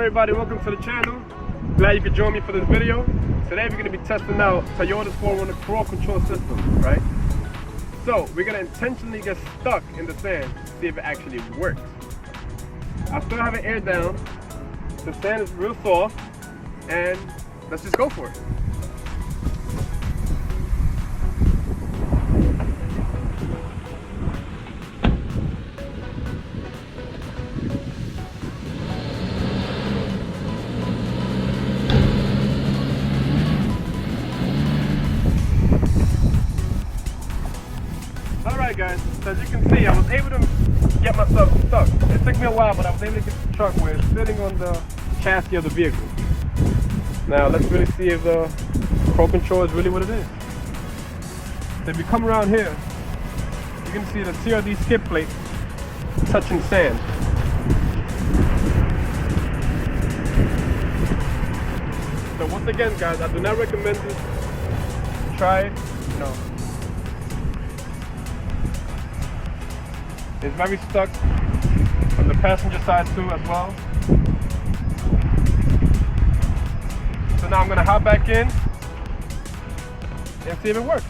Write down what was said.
everybody, welcome to the channel. Glad you could join me for this video. Today we're going to be testing out Toyota's 4Runner crawl control system, right? So we're going to intentionally get stuck in the sand to see if it actually works. I still have it air down. The sand is real soft, and let's just go for it. Alright guys, so as you can see, I was able to get myself stuck. It took me a while, but I was able to get the truck where it's sitting on the chassis of the vehicle. Now let's really see if the crawl control is really what it is. So if you come around here, you can see the CRD skid plate touching sand. So once again guys, I do not recommend this. Try it, no. It's very stuck on the passenger side too as well. So now I'm going to hop back in and see if it works.